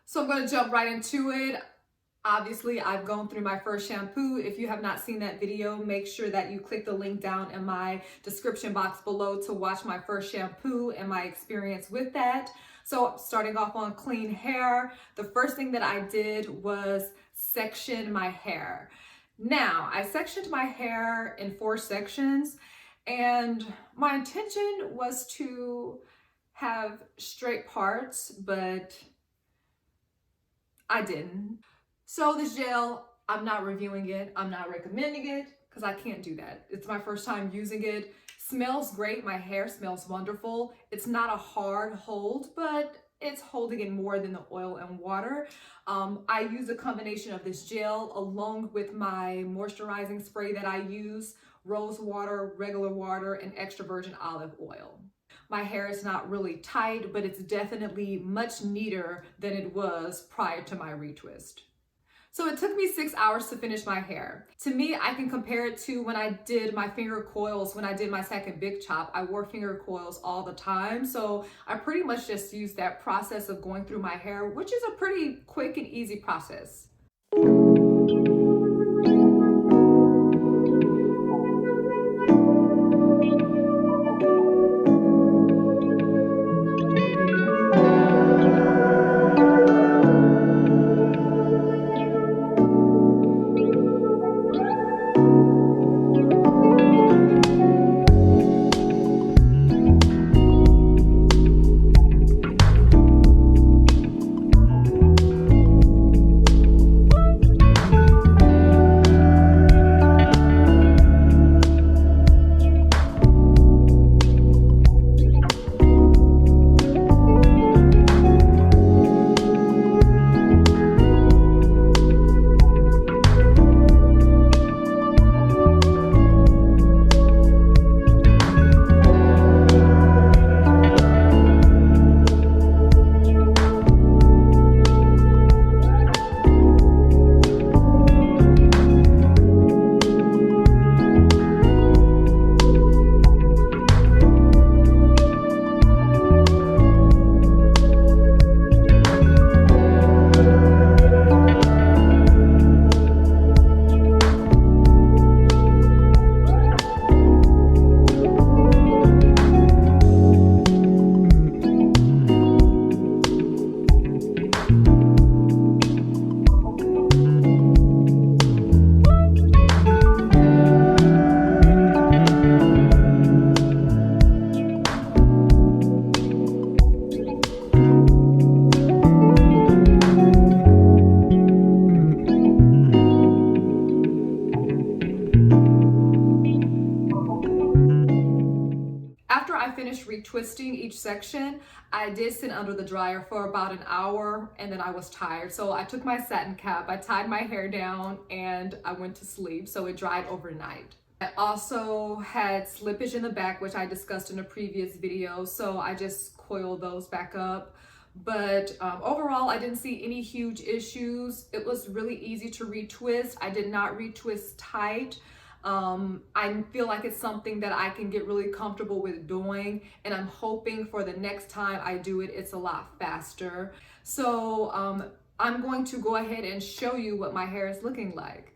So I'm going to jump right into it. Obviously, I've gone through my first shampoo. If you have not seen that video, make sure that you click the link down in my description box below to watch my first shampoo and my experience with that. So starting off on clean hair, the first thing that I did was section my hair. Now, I sectioned my hair in 4 sections, and my intention was to have straight parts, but I didn't. So this gel, I'm not reviewing it. I'm not recommending it because I can't do that. It's my first time using it. Smells great. My hair smells wonderful. It's not a hard hold, but it's holding in more than the oil and water. I use a combination of this gel along with my moisturizing spray that I use, rose water, regular water, and extra virgin olive oil. My hair is not really tight, but it's definitely much neater than it was prior to my retwist. So it took me 6 hours to finish my hair. To me, I can compare it to when I did my finger coils, when I did my second big chop. I wore finger coils all the time. So I pretty much just used that process of going through my hair, which is a pretty quick and easy process. After I finished retwisting each section, I did sit under the dryer for about an hour, and then I was tired. So I took my satin cap, I tied my hair down, and I went to sleep. So it dried overnight. I also had slippage in the back, which I discussed in a previous video. So I just coiled those back up. But overall, I didn't see any huge issues. It was really easy to retwist. I did not retwist tight. I feel like it's something that I can get really comfortable with doing, and I'm hoping for the next time I do it, it's a lot faster. So I'm going to go ahead and show you what my hair is looking like.